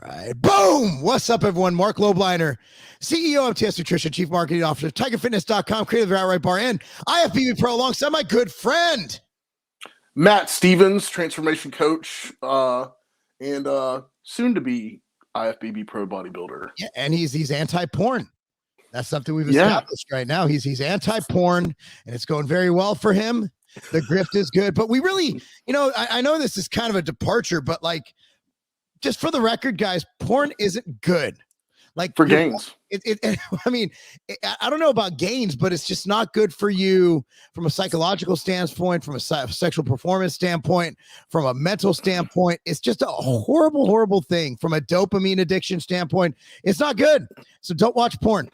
right. Boom. What's up, everyone? Marc Lobliner, CEO of TS Nutrition, Chief Marketing Officer, TigerFitness.com, creator of the Outright Bar, and IFBB Pro, alongside my good friend, Matt Stevens, transformation coach, and soon to be IFBB Pro bodybuilder. Yeah, and he's anti-porn. That's something we've established right now. He's anti-porn, and it's going very well for him. The grift is good, but we really, I know this is kind of a departure, but like, just for the record, guys, porn isn't good. Like for gains. I mean, I don't know about gains, but it's just not good for you from a psychological standpoint, from a sexual performance standpoint, from a mental standpoint. It's just a horrible, horrible thing. From a dopamine addiction standpoint, it's not good. So don't watch porn.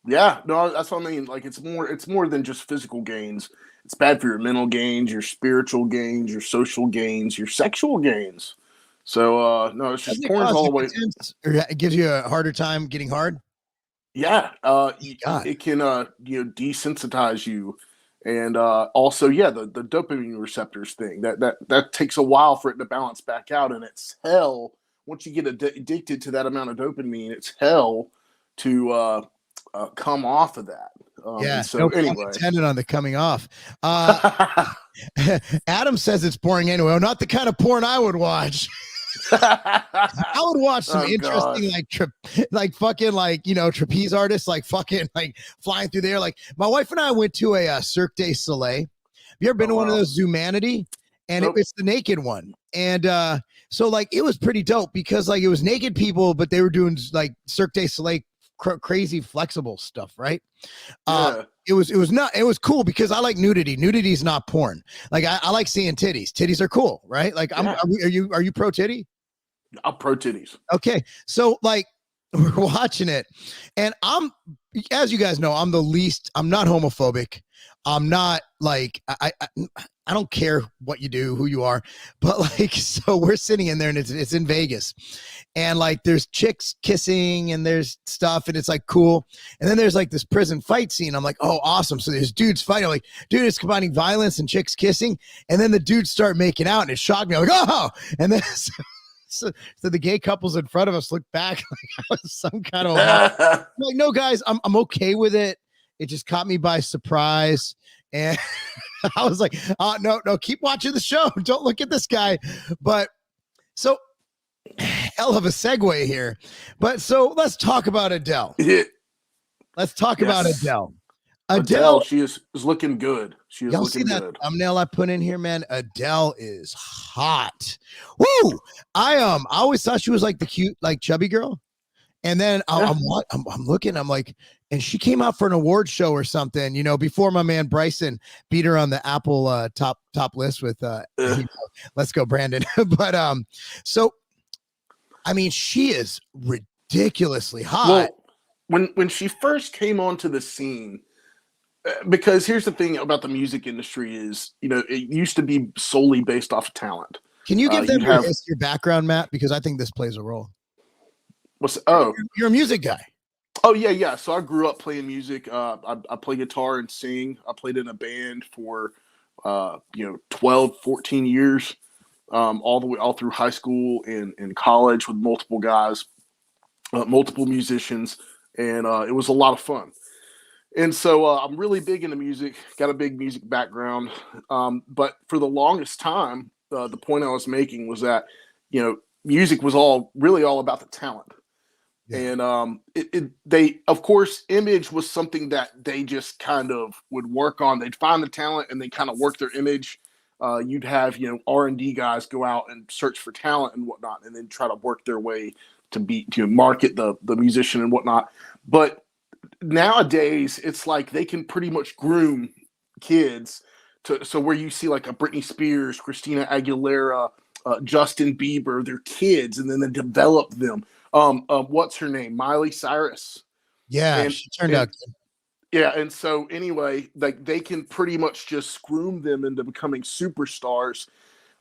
Yeah, no, that's what I mean. Like it's more than just physical gains. It's bad for your mental gains, your spiritual gains, your social gains, your sexual gains. So no, it's just porn's all the way. It gives you a harder time getting hard. Yeah, it can desensitize you, and also the dopamine receptors thing that takes a while for it to balance back out, and it's hell once you get addicted to that amount of dopamine. It's hell to come off of that. So anyway, intended on the coming off. Adam says it's boring anyway. Well, not the kind of porn I would watch. I would watch some interesting trapeze artists like flying through the air. Like my wife and I went to a Cirque du Soleil. Have you ever been to one of those Zumanity? And It was the naked one. And so like it was pretty dope because like it was naked people, but they were doing like Cirque du Soleil crazy flexible stuff, right? It was cool because I like nudity. Nudity is not porn. Like I like seeing titties. Titties are cool, right? Like are you pro titty? I'm pro titties. Okay, so like we're watching it, and as you guys know, I'm not homophobic. I'm not like I don't care what you do, who you are, but like, so we're sitting in there and it's in Vegas, and like there's chicks kissing and there's stuff and it's like cool. And then there's like this prison fight scene. I'm like, oh, awesome. So there's dudes fighting. I'm like, dude, it's combining violence and chicks kissing. And then the dudes start making out and it shocked me. I'm like, oh, and then so the gay couples in front of us looked back like I was some kind of I'm like, no, guys, I'm okay with it. It just caught me by surprise. And I was like, no, keep watching the show. Don't look at this guy. But so hell of a segue here. But so let's talk about Adele. Let's talk about Adele. Adele, she is looking good. She is looking see that good. Thumbnail I put in here, man. Adele is hot. Woo! I always thought she was like the cute, like chubby girl. And then I'm looking, I'm like, and she came out for an award show or something, before my man Bryson beat her on the Apple top list with let's go Brandon. But so I mean, she is ridiculously hot. Well, when she first came onto the scene, because here's the thing about the music industry is, it used to be solely based off of talent. Can you give them your background, Matt? Because I think this plays a role. You're a music guy. Oh yeah. So I grew up playing music. I play guitar and sing. I played in a band for 12, 14 years, all through high school and college with multiple guys, multiple musicians, and it was a lot of fun. And so I'm really big into music. Got a big music background, but for the longest time, the point I was making was that music was all about the talent. Yeah. And they, of course, image was something that they just kind of would work on. They'd find the talent and they kind of work their image. You'd have, R&D guys go out and search for talent and whatnot, and then try to work their way to market the musician and whatnot. But nowadays, it's like they can pretty much groom kids so where you see like a Britney Spears, Christina Aguilera, Justin Bieber, they're kids, and then they develop them. What's her name? Miley Cyrus. Yeah, she turned out good. Yeah, and so anyway, like they can pretty much just groom them into becoming superstars.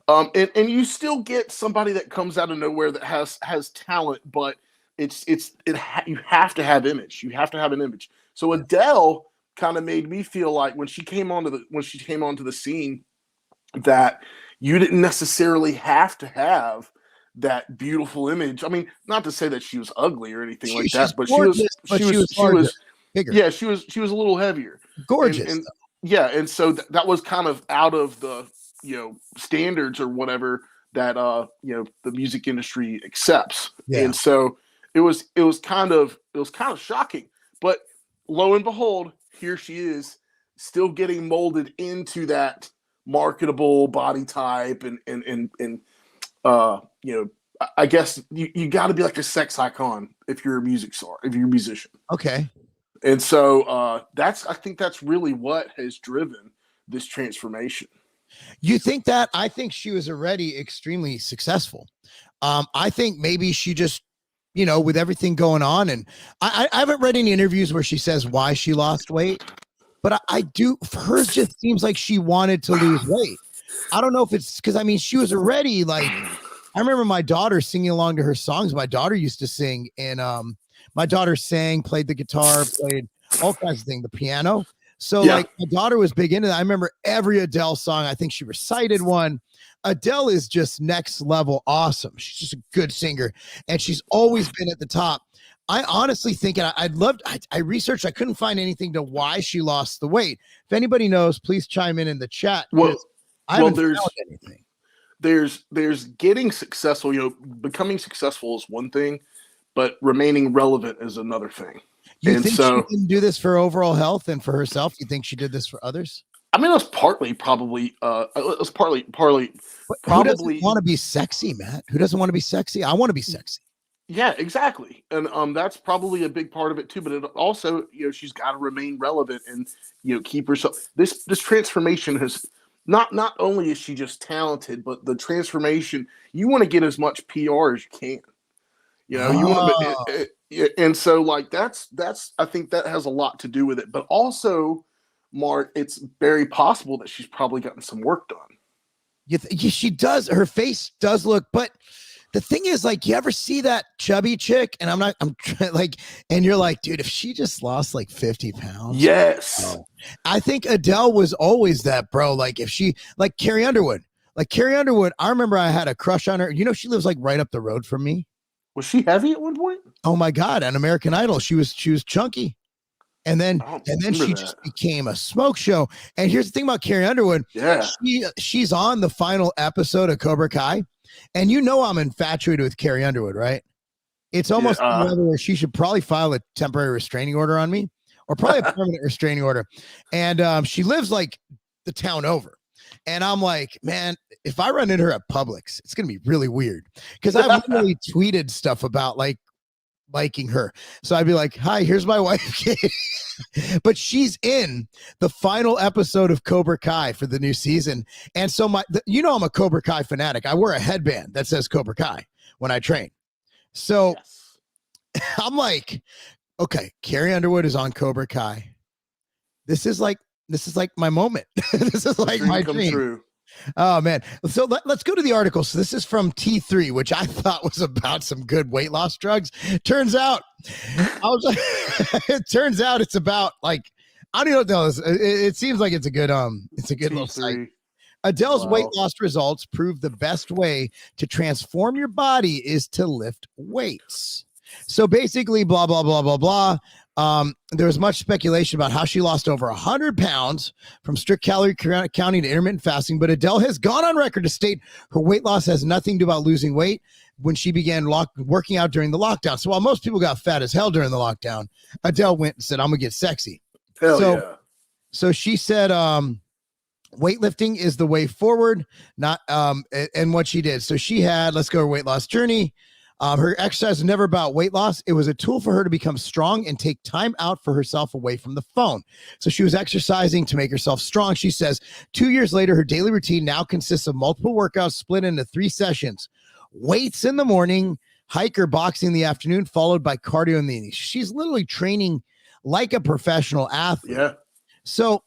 And you still get somebody that comes out of nowhere that has talent, but you have to have image. You have to have an image. So Adele kind of made me feel like when she came onto the scene that you didn't necessarily have to have that beautiful image. I mean, not to say that she was ugly or anything like She's that, but gorgeous, but she was larger, bigger. Yeah, she was a little heavier. Gorgeous. And yeah, and so that was kind of out of the, standards or whatever that the music industry accepts. Yeah. And so it was kind of shocking. But lo and behold, here she is, still getting molded into that marketable body type, and I guess you got to be like a sex icon if you're a music star, if you're a musician. Okay. And so I think that's really what has driven this transformation. You think that? I think she was already extremely successful. I think maybe she just, with everything going on, and I haven't read any interviews where she says why she lost weight, but I do. For her, it just seems like she wanted to lose weight. I don't know if it's because, she was already like, I remember my daughter singing along to her songs. My daughter used to sing, and my daughter sang, played the guitar, played all kinds of things, the piano. So like my daughter was big into that. I remember every Adele song. I think she recited one. Adele is just next level awesome. She's just a good singer, and she's always been at the top. I honestly think, and I researched, I couldn't find anything to why she lost the weight. If anybody knows, please chime in the chat. I haven't found anything. There's getting successful, becoming successful is one thing, but remaining relevant is another thing. You think she didn't do this for overall health and for herself? You think she did this for others? I mean, it was partly probably. It was partly. Probably. Who doesn't want to be sexy, Matt? Who doesn't want to be sexy? I want to be sexy. Yeah, exactly, and that's probably a big part of it too. But it also, she's got to remain relevant and keep herself. This transformation has not only is she just talented, but the transformation. You want to get as much PR as you can. You want to. And so like that's I think that has a lot to do with it, but also, Mark, it's very possible that she's probably gotten some work done. She does. Her face does look, but the thing is, like, you ever see that chubby chick? And and you're like, dude, if she just lost like 50 pounds. Yes. I think Adele was always that, bro. Like if she, like Carrie Underwood, I remember I had a crush on her. She lives like right up the road from me. Was she heavy at one point? Oh my God. On American Idol, she was chunky. And then she just became a smoke show. And here's the thing about Carrie Underwood. Yeah. She's on the final episode of Cobra Kai. And I'm infatuated with Carrie Underwood, right? It's almost where she should probably file a temporary restraining order on me, or probably a permanent restraining order. And she lives like the town over. And I'm like, man, if I run into her at Publix, it's going to be really weird. Because I've really tweeted stuff about liking her. So I'd be like, hi, here's my wife. But she's in the final episode of Cobra Kai for the new season. And so I'm a Cobra Kai fanatic. I wear a headband that says Cobra Kai when I train. So I'm like, okay, Carrie Underwood is on Cobra Kai. This is like my moment. This is like my dream. True. Oh man. So let's go to the article. So this is from T3, which I thought was about some good weight loss drugs. Turns out it's about like, I don't know what that is. It seems like it's a good little site. Adele's weight loss results prove the best way to transform your body is to lift weights. So basically, blah, blah, blah, blah, blah. There was much speculation about how she lost over 100 pounds from strict calorie counting to intermittent fasting, but Adele has gone on record to state her weight loss has nothing to do about losing weight when she began working out during the lockdown. So while most people got fat as hell during the lockdown, Adele went and said, I'm gonna get sexy. So she said, weightlifting is the way forward, not, and what she did. So she had, let's go her weight loss journey. Her exercise was never about weight loss. It was a tool for her to become strong and take time out for herself away from the phone. So she was exercising to make herself strong. She says 2 years later, her daily routine now consists of multiple workouts split into 3 sessions. Weights in the morning, hike or boxing in the afternoon, followed by cardio in the evening. She's literally training like a professional athlete. Yeah. So,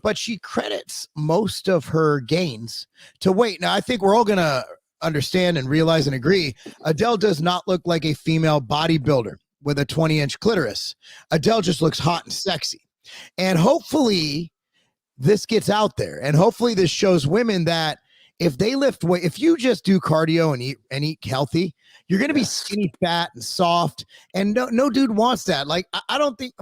but she credits most of her gains to weight. Now, I think we're all going to understand and realize and agree, Adele does not look like a female bodybuilder with a 20-inch clitoris. Adele just looks hot and sexy. And hopefully this gets out there. And hopefully this shows women that if they lift weight, if you just do cardio and eat healthy, you're going to be Yes. skinny, fat, and soft. And no dude wants that. Like, I don't think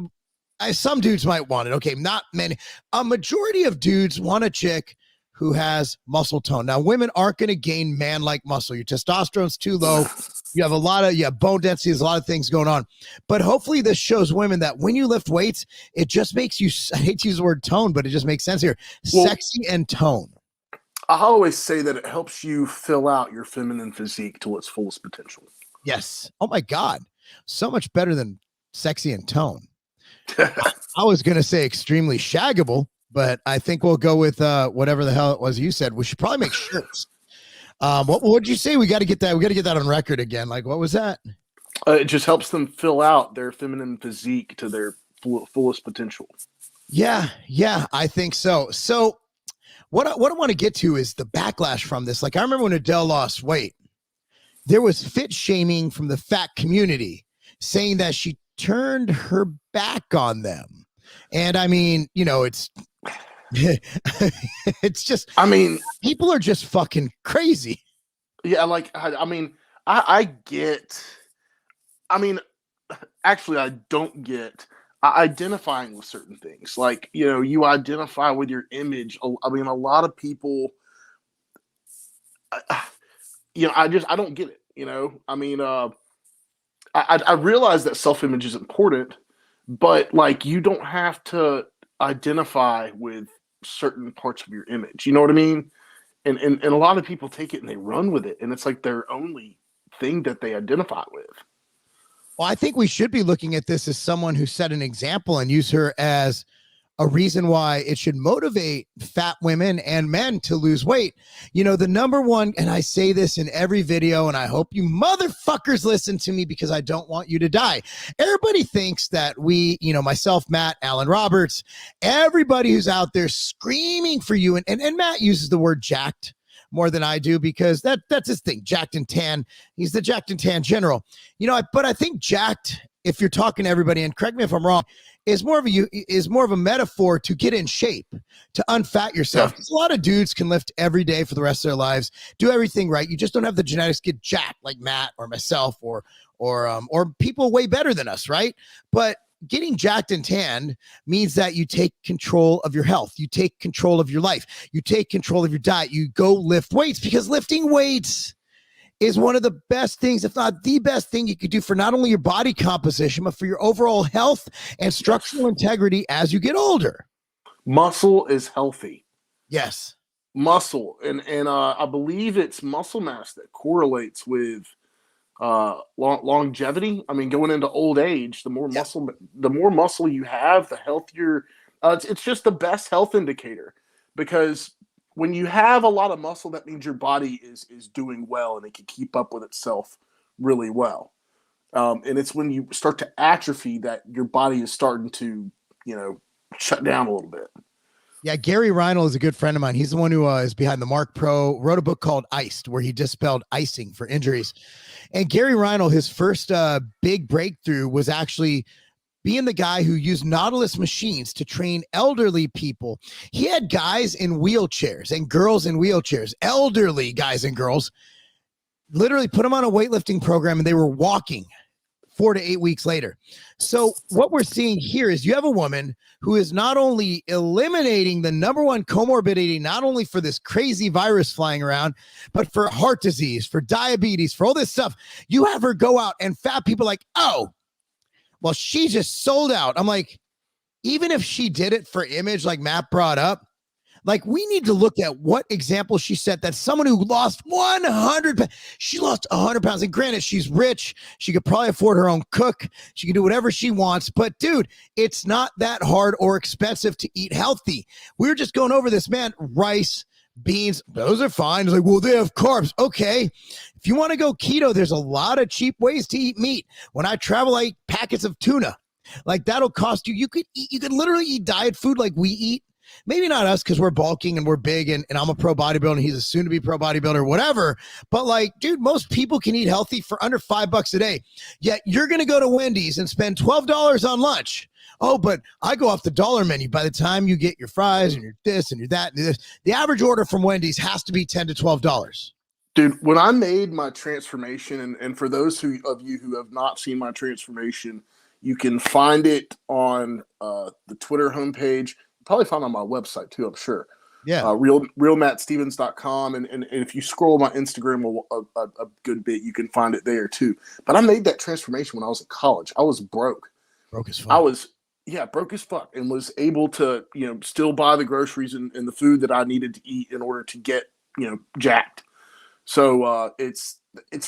some dudes might want it. Okay. Not many. A majority of dudes want a chick who has muscle tone. Now, women aren't going to gain man-like muscle. Your testosterone's too low. You have bone density. There's a lot of things going on. But hopefully this shows women that when you lift weights, it just makes you, I hate to use the word tone, but it just makes sense here. Well, sexy and tone. I always say that it helps you fill out your feminine physique to its fullest potential. Yes. Oh my God. So much better than sexy and tone. I was going to say extremely shaggable, but I think we'll go with whatever the hell it was you said. We should probably make shirts. What did you say? We got to get that. We got to get that on record again. Like, what was that? It just helps them fill out their feminine physique to their fullest potential. Yeah, I think so. So what I want to get to is the backlash from this. Like, I remember when Adele lost weight, there was fit shaming from the fat community saying that she turned her back on them. And I mean, it's it's just, I mean, people are just fucking crazy. Yeah, like I get. I mean, actually, I don't get identifying with certain things. Like, you identify with your image. I mean, a lot of people. I don't get it. I mean, I realize that self-image is important, but like, you don't have to identify with certain parts of your image. You know what I mean? And a lot of people take it and they run with it, and it's like their only thing that they identify with. Well, I think we should be looking at this as someone who set an example and use her as a reason why it should motivate fat women and men to lose weight. The number one, and I say this in every video, and I hope you motherfuckers listen to me because I don't want you to die. Everybody thinks that we, myself, Matt, Alan Roberts, everybody who's out there screaming for you, and Matt uses the word jacked more than I do because that's his thing, jacked and tan. He's the jacked and tan general. But I think jacked, if you're talking to everybody, and correct me if I'm wrong, is more of a metaphor to get in shape, to unfat yourself. Yeah. A lot of dudes can lift every day for the rest of their lives, do everything right. You just don't have the genetics to get jacked like Matt or myself or people way better than us, right? But getting jacked and tanned means that you take control of your health. You take control of your life. You take control of your diet. You go lift weights, because lifting weights is one of the best things, if not the best thing you could do for not only your body composition, but for your overall health and structural integrity as you get older. Muscle is healthy. Yes. Muscle. And I believe it's muscle mass that correlates with longevity. I mean, going into old age, the more muscle you have, the healthier. It's just the best health indicator, because when you have a lot of muscle, that means your body is doing well and it can keep up with itself really well. And it's when you start to atrophy that your body is starting to, shut down a little bit. Yeah, Gary Reinl is a good friend of mine. He's the one who is behind the Marc Pro, wrote a book called Iced, where he dispelled icing for injuries. And Gary Reinl, his first big breakthrough was actually being the guy who used Nautilus machines to train elderly people. He had guys in wheelchairs and girls in wheelchairs, elderly guys and girls, literally put them on a weightlifting program, and they were walking 4 to 8 weeks later. So what we're seeing here is you have a woman who is not only eliminating the number one comorbidity, not only for this crazy virus flying around, but for heart disease, for diabetes, for all this stuff. You have her go out, and fat people like, oh, well, she just sold out. I'm like, even if she did it for image, like Matt brought up, like, we need to look at what example she set, that someone who lost 100 pounds, she lost 100 pounds. And granted, she's rich. She could probably afford her own cook. She can do whatever she wants. But dude, it's not that hard or expensive to eat healthy. We were just going over this, man. Rice, beans, those are fine. It's like, well, they have carbs. Okay. If you want to go keto, there's a lot of cheap ways to eat meat. When I travel, I eat packets of tuna. Like, that'll cost you. You could literally eat diet food like we eat maybe not us because we're bulking and we're big and I'm a pro bodybuilder and he's a soon to be pro bodybuilder, whatever. But like, dude, most people can eat healthy for under $5 a day. Yet you're going to go to Wendy's and spend $12 on lunch. Oh, but I go off the dollar menu. By the time you get your fries and your this and your that and this, the average order from Wendy's has to be $10 to $12. Dude, when I made my transformation, and for those of you who have not seen my transformation, you can find it on the Twitter homepage. Probably find it on my website too, I'm sure. Yeah. realmattstevens.com. And if you scroll my Instagram a good bit, you can find it there too. But I made that transformation when I was in college. I was broke. Broke as fuck. Broke as fuck, and was able to, still buy the groceries and the food that I needed to eat in order to get, jacked. So it's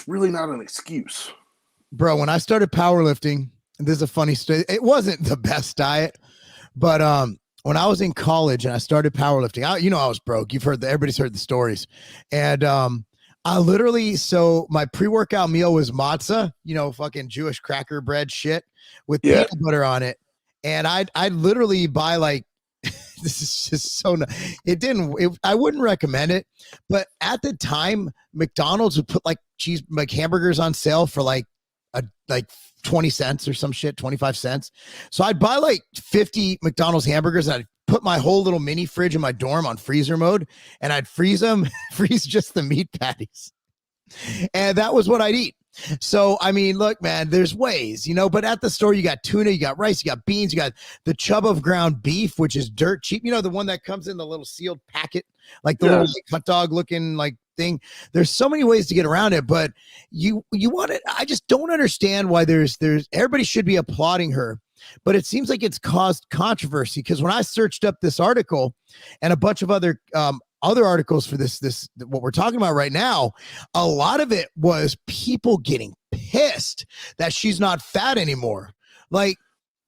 really not an excuse. Bro, when I started powerlifting, this is a funny story. It wasn't the best diet, but when I was in college and I started powerlifting, I was broke. Everybody's heard the stories. And I literally, so my pre-workout meal was matzah, fucking Jewish cracker bread shit with peanut butter on it. And I'd literally buy like, this is just so, I wouldn't recommend it. But at the time, McDonald's would put like hamburgers on sale for like 20 cents or some shit, 25 cents. So I'd buy like 50 McDonald's hamburgers and I'd put my whole little mini fridge in my dorm on freezer mode and I'd freeze just the meat patties. And that was what I'd eat. So, I mean, look, man, there's ways, but at the store, you got tuna, you got rice, you got beans, you got the chub of ground beef, which is dirt cheap. The one that comes in the little sealed packet, like the little hot dog looking like thing. There's so many ways to get around it, but you want it. I just don't understand why there's everybody should be applauding her, but it seems like it's caused controversy because when I searched up this article and a bunch of other articles for this what we're talking about right now, a lot of it was people getting pissed that she's not fat anymore. Like,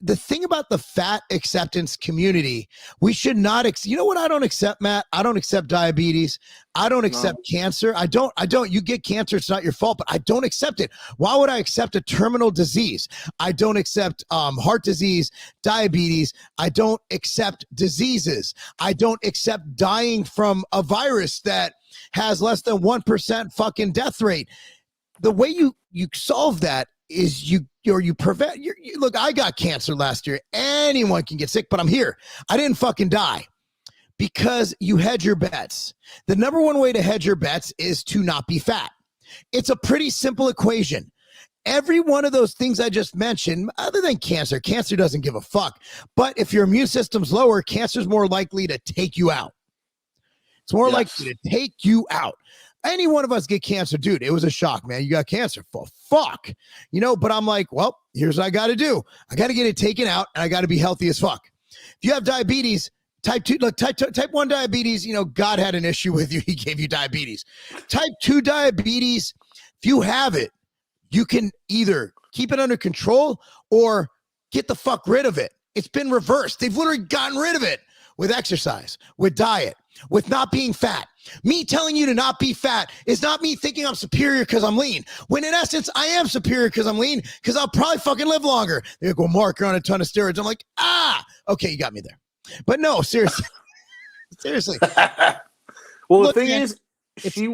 the thing about the fat acceptance community, we should not, you know what I don't accept, Matt? I don't accept diabetes. I don't accept cancer. I don't, you get cancer. It's not your fault, but I don't accept it. Why would I accept a terminal disease? I don't accept heart disease, diabetes. I don't accept diseases. I don't accept dying from a virus that has less than 1% fucking death rate. The way you solve that is you prevent look, I got cancer last year. Anyone can get sick, but I'm here. I didn't fucking die because you hedge your bets. The number one way to hedge your bets is to not be fat. It's a pretty simple equation. Every one of those things I just mentioned, other than cancer doesn't give a fuck. But if your immune system's lower, cancer's more likely to take you out. It's more likely to take you out. Any one of us get cancer, dude, it was a shock, man. You got cancer, fuck. But I'm like, well, here's what I got to do. I got to get it taken out and I got to be healthy as fuck. If you have diabetes, type 1 diabetes, God had an issue with you. He gave you diabetes. Type 2 diabetes, if you have it, you can either keep it under control or get the fuck rid of it. It's been reversed. They've literally gotten rid of it with exercise, with diet, with not being fat. Me telling you to not be fat is not me thinking I'm superior because I'm lean. When in essence, I am superior because I'm lean because I'll probably fucking live longer. They go, Mark, you're on a ton of steroids. I'm like, okay, you got me there. But no, seriously. Seriously. Well, look, the thing man, is, she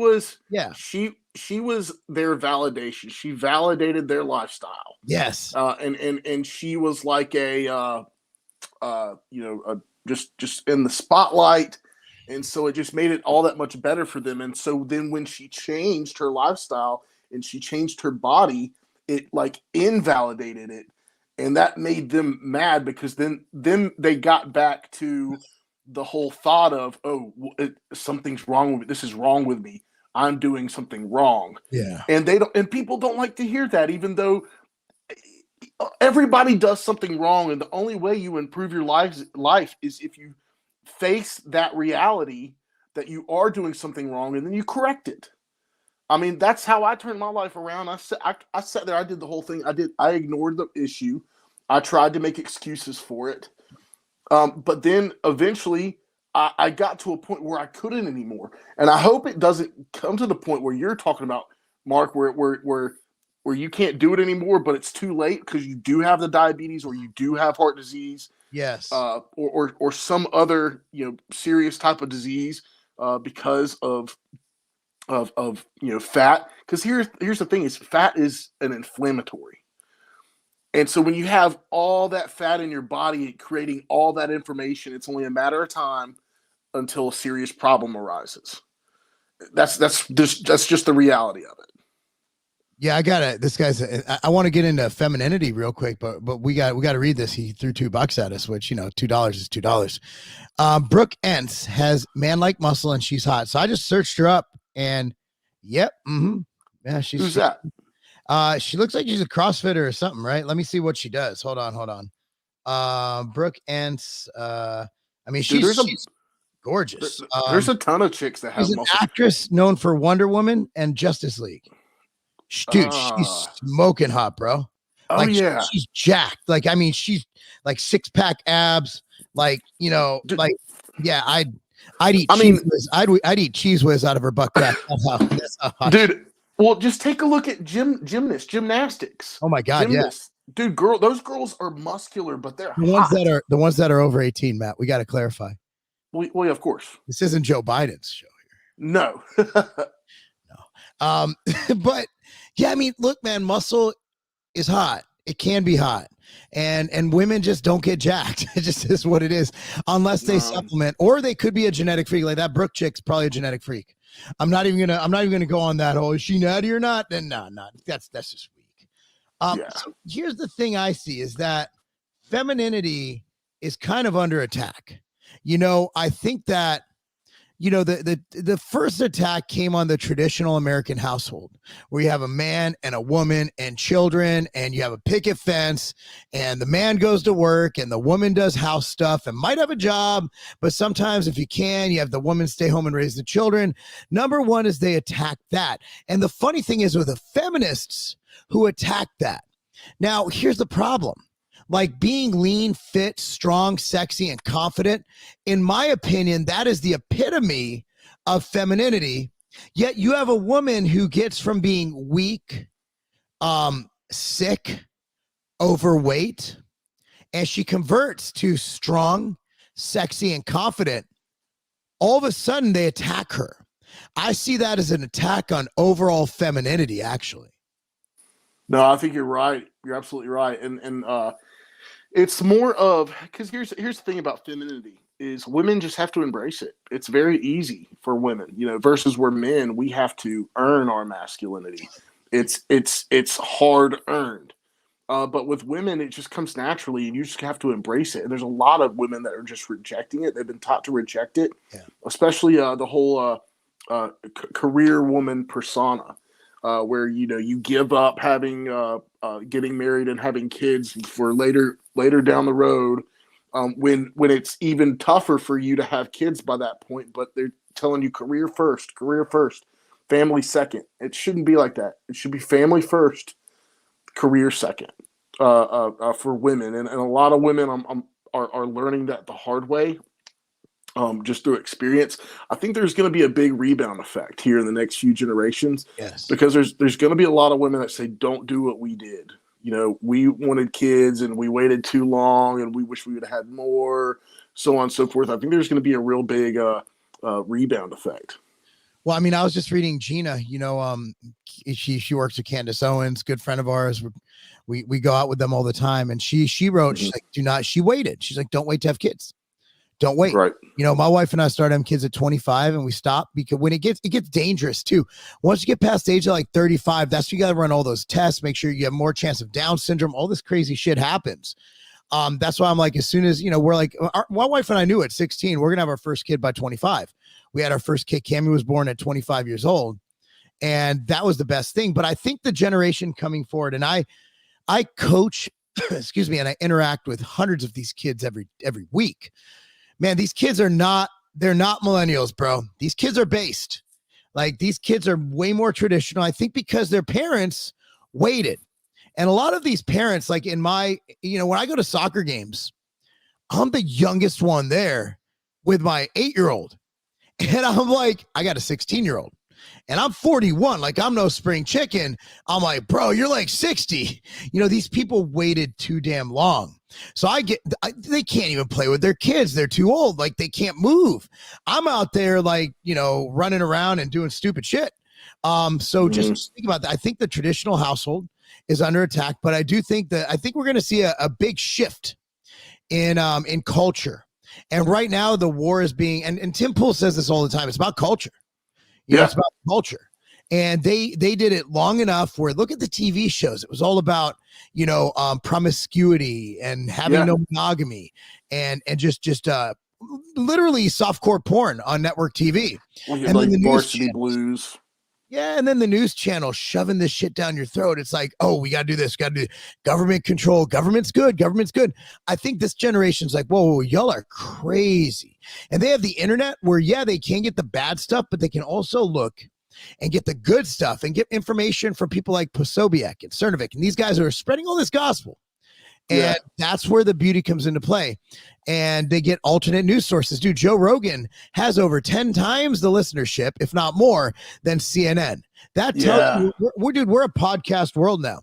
was their validation. She validated their lifestyle. Yes. And she was like just in the spotlight. And so it just made it all that much better for them. And so then when she changed her lifestyle and she changed her body, it like invalidated it. And that made them mad because then they got back to the whole thought of, something's wrong with me. This is wrong with me. I'm doing something wrong. Yeah. And people don't like to hear that, even though everybody does something wrong. And the only way you improve your life is if you face that reality that you are doing something wrong and then you correct it. I mean, that's how I turned my life around. I sat there, I did the whole thing. I ignored the issue. I tried to make excuses for it. But then eventually I got to a point where I couldn't anymore. And I hope it doesn't come to the point where you're talking about, Mark, where you can't do it anymore, but it's too late because you do have the diabetes or you do have heart disease. Yes. or some other, serious type of disease, because of fat. Because here's the thing: is fat is an inflammatory, and so when you have all that fat in your body creating all that information, it's only a matter of time until a serious problem arises. That's just the reality of it. Yeah, this guy's, I want to get into femininity real quick, but we got to read this. He threw $2 at us, which, $2 is $2. Brooke Entz has man-like muscle and she's hot. So I just searched her up and yep. Mm-hmm. Yeah. Who's that? She looks like she's a CrossFitter or something, right? Let me see what she does. Hold on. Brooke Entz. She's gorgeous. There's a ton of chicks that have she's an muscle. actress known for Wonder Woman and Justice League. Dude, she's smoking hot, bro. Oh, like, yeah. She's jacked. Like, I mean, she's like 6-pack abs. Like, Dude, like, yeah, I'd eat cheese whiz. I'd eat cheese whiz out of her butt crack. That's how dude, well, just take a look at gymnastics. Oh my God, gymnasts. Yeah. Dude, those girls are muscular, but they're the ones that are over 18, Matt. We got to clarify. Well, yeah, of course. This isn't Joe Biden's show here. No. No. But yeah, I mean, look, man, muscle is hot. It can be hot. And women just don't get jacked. It just is what it is, unless they supplement, or they could be a genetic freak. Like that Brooke chick's probably a genetic freak. I'm not even gonna go on that. Oh, is she natty or not? Then no, that's just weak. So here's the thing I see is that femininity is kind of under attack. I think that the first attack came on the traditional American household where you have a man and a woman and children and you have a picket fence and the man goes to work and the woman does house stuff and might have a job, but sometimes if you can, you have the woman stay home and raise the children. Number one is they attack that. And the funny thing is with the feminists who attack that. Now, here's the problem. Like being lean, fit, strong, sexy, and confident, in my opinion, that is the epitome of femininity. Yet you have a woman who gets from being weak, sick, overweight, and she converts to strong, sexy, and confident. All of a sudden, they attack her. I see that as an attack on overall femininity, actually. No, I think you're right. You're absolutely right. And it's more of, because here's the thing about femininity is women just have to embrace it. It's very easy for women, versus where men, we have to earn our masculinity. It's hard earned. But with women, it just comes naturally and you just have to embrace it. And there's a lot of women that are just rejecting it. They've been taught to reject it, especially the whole career woman persona. Where you give up having getting married and having kids for later down the road, when it's even tougher for you to have kids by that point. But they're telling you career first, family second. It shouldn't be like that. It should be family first, career second, for women. And a lot of women are learning that the hard way. Just through experience. I think there's going to be a big rebound effect here in the next few generations. Yes. Because there's going to be a lot of women that say, don't do what we did. We wanted kids and we waited too long and we wish we would have had more, so on and so forth. I think there's going to be a real big rebound effect. Well, I mean, I was just reading Gina, she works with Candace Owens, good friend of ours. We go out with them all the time. And she wrote, she's like, she waited. She's like, don't wait to have kids. Don't wait. Right. My wife and I started having kids at 25 and we stopped because when it gets dangerous too. Once you get past the age of like 35, that's when you got to run all those tests, make sure you have more chance of Down syndrome. All this crazy shit happens. That's why I'm like, as soon as, we're like, my wife and I knew at 16, we're going to have our first kid by 25. We had our first kid. Cammy was born at 25 years old. And that was the best thing. But I think the generation coming forward, and I coach, excuse me, and I interact with hundreds of these kids every week. Man, these kids they're not millennials, bro. These kids are based. Like these kids are way more traditional. I think because their parents waited. And a lot of these parents, like in my, when I go to soccer games, I'm the youngest one there with my 8-year-old. And I'm like, I got a 16-year-old. And I'm 41, like I'm no spring chicken. I'm like, bro, you're like 60. These people waited too damn long. So they can't even play with their kids. They're too old. Like they can't move. I'm out there like, running around and doing stupid shit. So just think about that. I think the traditional household is under attack, but I think we're going to see a big shift in culture. And right now the war is being, and Tim Pool says this all the time. It's about culture. It's about culture. And they did it long enough where look at the TV shows. It was all about, promiscuity and having no monogamy and just literally softcore porn on network TV. We had like Varsity Blues. Yeah, and then the news channel shoving this shit down your throat. It's like, oh, we got to do this, got to do government control. Government's good. Government's good. I think this generation's like, whoa, y'all are crazy. And they have the internet where, they can get the bad stuff, but they can also look and get the good stuff and get information from people like Posobiec and Cernovic. And these guys are spreading all this gospel. And that's where the beauty comes into play. And they get alternate news sources. Dude, Joe Rogan has over 10 times the listenership, if not more, than CNN. That tells you, we're a podcast world now.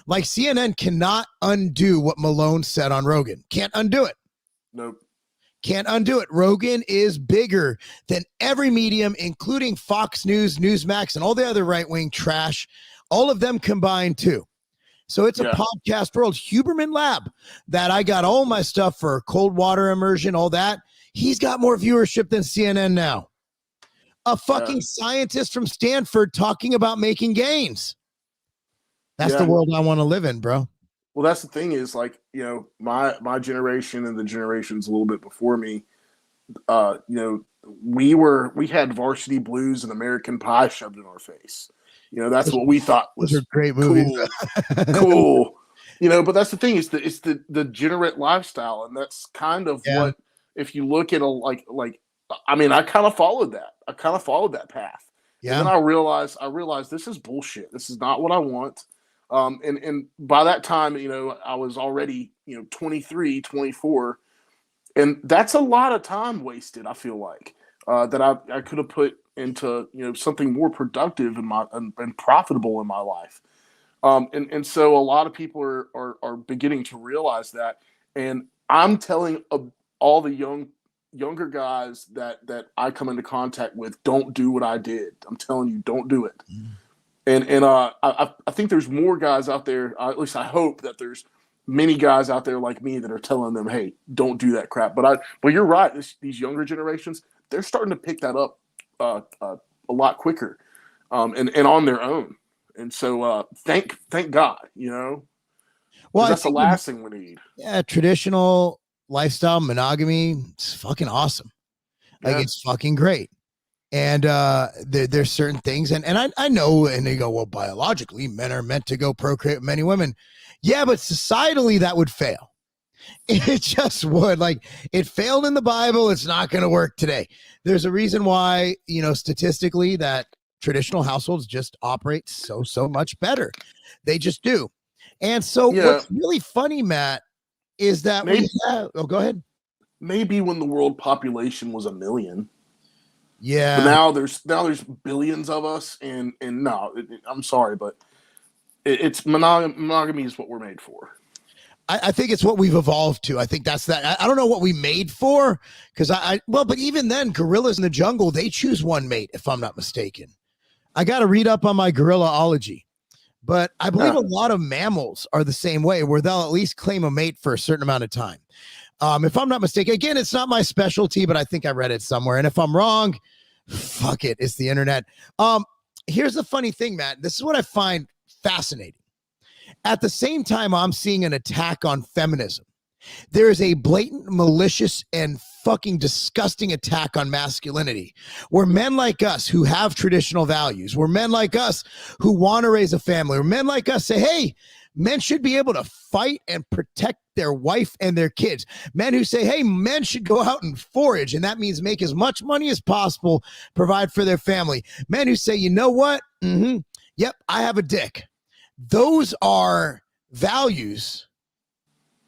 Like CNN cannot undo what Malone said on Rogan. Can't undo it. Nope. Can't undo it. Rogan is bigger than every medium, including Fox News, Newsmax, and all the other right-wing trash. All of them combined too. So it's a podcast world. Huberman Lab, that I got all my stuff for cold water immersion, all that. He's got more viewership than CNN now. A fucking scientist from Stanford talking about making gains. That's the world I want to live in, bro. Well, that's the thing is like, my generation and the generations a little bit before me, we had Varsity Blues and American Pie shoved in our face. That's what we thought was great movies. Cool. But that's the thing is it's the degenerate lifestyle, and that's kind of what, if you look at I kind of followed that. I kind of followed that path. Yeah. And then I realized this is bullshit. This is not what I want. And by that time, I was already, 23, 24, and that's a lot of time wasted. I feel like that I could have put into something more productive and profitable in my life, and so a lot of people are beginning to realize that, and I'm telling all the younger guys that I come into contact with, don't do what I did. I'm telling you, don't do it. And I think there's more guys out there. At least I hope that there's many guys out there like me that are telling them, hey, don't do that crap. But you're right. These younger generations, they're starting to pick that up a lot quicker, and on their own. And so thank God, well, that's the last thing we need. Yeah, traditional lifestyle, monogamy, it's fucking awesome. Like it's fucking great. And there's certain things, and I know, and they go, well, biologically, men are meant to go procreate with many women. Yeah, but societally that would fail. It just would. Like, it failed in the Bible. It's not going to work today. There's a reason why, statistically, that traditional households just operate so much better. They just do. And so what's really funny, Matt, is that go ahead. Maybe when the world population was 1 million. Yeah. But now there's billions of us, and no, I'm sorry, but it's monogamy is what we're made for. I think it's what we've evolved to. I think that's that. I don't know what we made for, because but even then, gorillas in the jungle, they choose one mate, if I'm not mistaken. I got to read up on my gorillaology, but I believe a lot of mammals are the same way, where they'll at least claim a mate for a certain amount of time. If I'm not mistaken, again, it's not my specialty, but I think I read it somewhere. And if I'm wrong, fuck it. It's the internet. Here's the funny thing, Matt. This is what I find fascinating. At the same time, I'm seeing an attack on feminism. There is a blatant, malicious, and fucking disgusting attack on masculinity, where men like us who have traditional values, where men like us who want to raise a family, where men like us say, hey, men should be able to fight and protect their wife and their kids. Men who say, hey, men should go out and forage, and that means make as much money as possible, provide for their family. Men who say, you know what? Yep, I have a dick. Those are values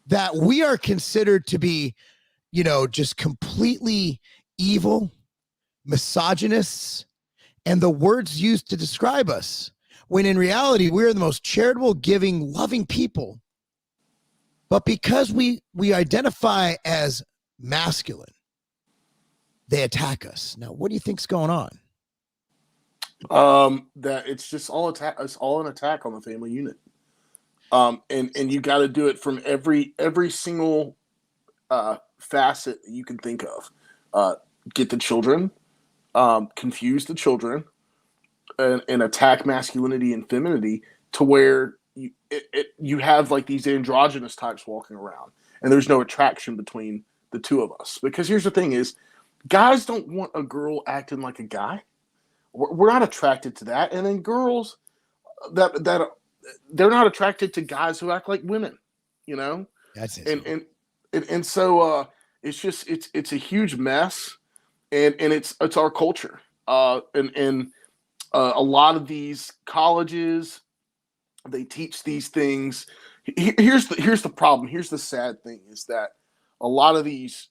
that we are considered to be, just completely evil, misogynists, and the words used to describe us, when in reality, we're the most charitable, giving, loving people. But because we identify as masculine, they attack us. Now, what do you think's going on? That it's just all attack. It's all an attack on the family unit. And you got to do it from every single facet that you can think of. Get the children, confuse the children, and attack masculinity and femininity to where you have like these androgynous types walking around, and there's no attraction between the two of us. Because here's the thing: is guys don't want a girl acting like a guy. We're not attracted to that, and then girls that they're not attracted to guys who act like women. You know, That's it. And so it's just it's a huge mess, and it's our culture. And a lot of these colleges, they teach these things. Here's the problem. Here's the sad thing is that a lot of these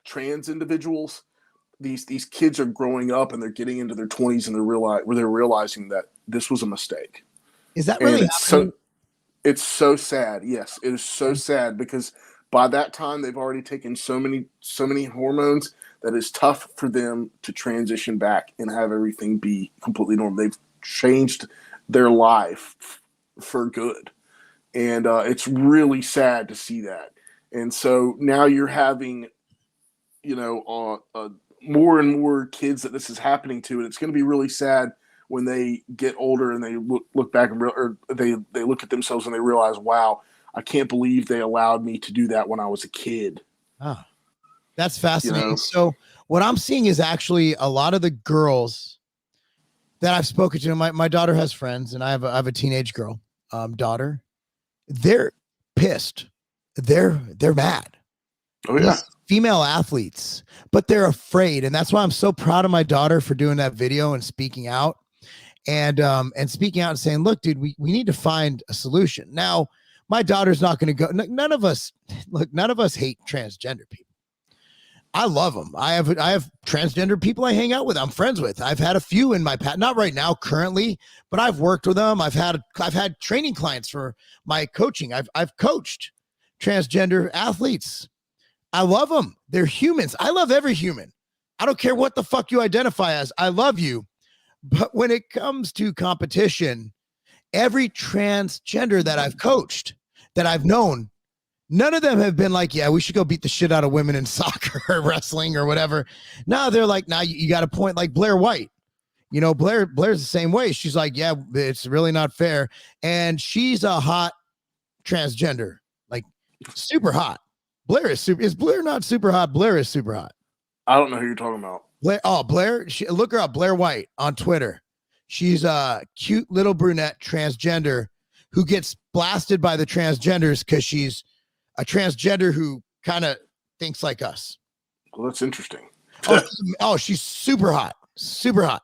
trans individuals, these kids are growing up and they're getting into their 20s and they're realizing that this was a mistake. Is that really happening? It's so sad. Yes, it is so sad because by that time they've already taken so many hormones that it's tough for them to transition back and have everything be completely normal. They've changed their life for good. And it's really sad to see that. And so now you're having, more and more kids that this is happening to, and it's going to be really sad when they get older and they look back and they look at themselves and they realize, wow, I can't believe they allowed me to do that when I was a kid. Oh, that's fascinating. So what I'm seeing is actually a lot of the girls that I've spoken to. My daughter has friends, and I have a teenage girl daughter. They're pissed. They're mad. Oh yeah. These female athletes, but they're afraid. And that's why I'm so proud of my daughter for doing that video and speaking out and speaking out and saying, look, dude, we need to find a solution. Now, my daughter's not going to go. None of us hate transgender people. I love them. I have transgender people I hang out with. I'm friends with. I've had a few in my past, not right now currently, but I've worked with them. I've had training clients for my coaching. I've coached transgender athletes. I love them. They're humans. I love every human. I don't care what the fuck you identify as. I love you. But when it comes to competition, every transgender that I've coached, that I've known, none of them have been like, yeah, we should go beat the shit out of women in soccer or wrestling or whatever. No, they're like, now you got a point. Like Blair White. Blair's the same way. She's like, yeah, it's really not fair. And she's a hot transgender, like super hot. Blair is super. Is Blair not super hot? Blair is super hot. I don't know who you're talking about. Blair. Look her up. Blair White on Twitter. She's a cute little brunette transgender who gets blasted by the transgenders because she's a transgender who kind of thinks like us. Well, that's interesting. She's super hot. Super hot.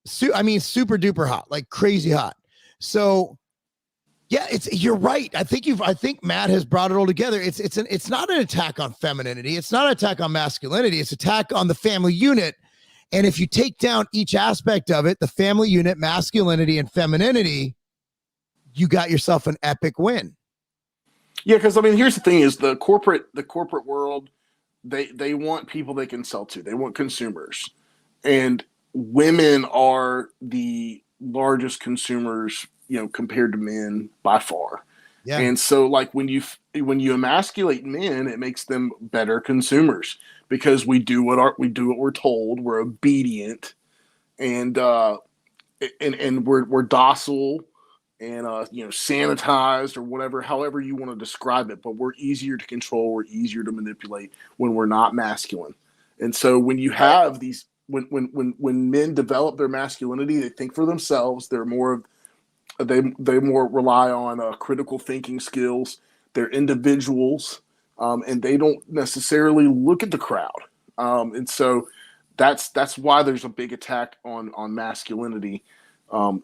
Super duper hot, like crazy hot. So yeah, you're right. I think Matt has brought it all together. It's not an attack on femininity. It's not an attack on masculinity. It's an attack on the family unit. And if you take down each aspect of it, the family unit, masculinity and femininity, you got yourself an epic win. Yeah, because here's the thing: is the corporate world, they want people they can sell to. They want consumers, and women are the largest consumers, compared to men by far. Yeah. And so, like when you emasculate men, it makes them better consumers because we do what we're told. We're obedient, and we're docile. And sanitized or whatever, however you want to describe it, but we're easier to control, we're easier to manipulate when we're not masculine. And so when you have these, when men develop their masculinity, they think for themselves. They more rely on critical thinking skills. They're individuals, and they don't necessarily look at the crowd. And so that's why there's a big attack on masculinity.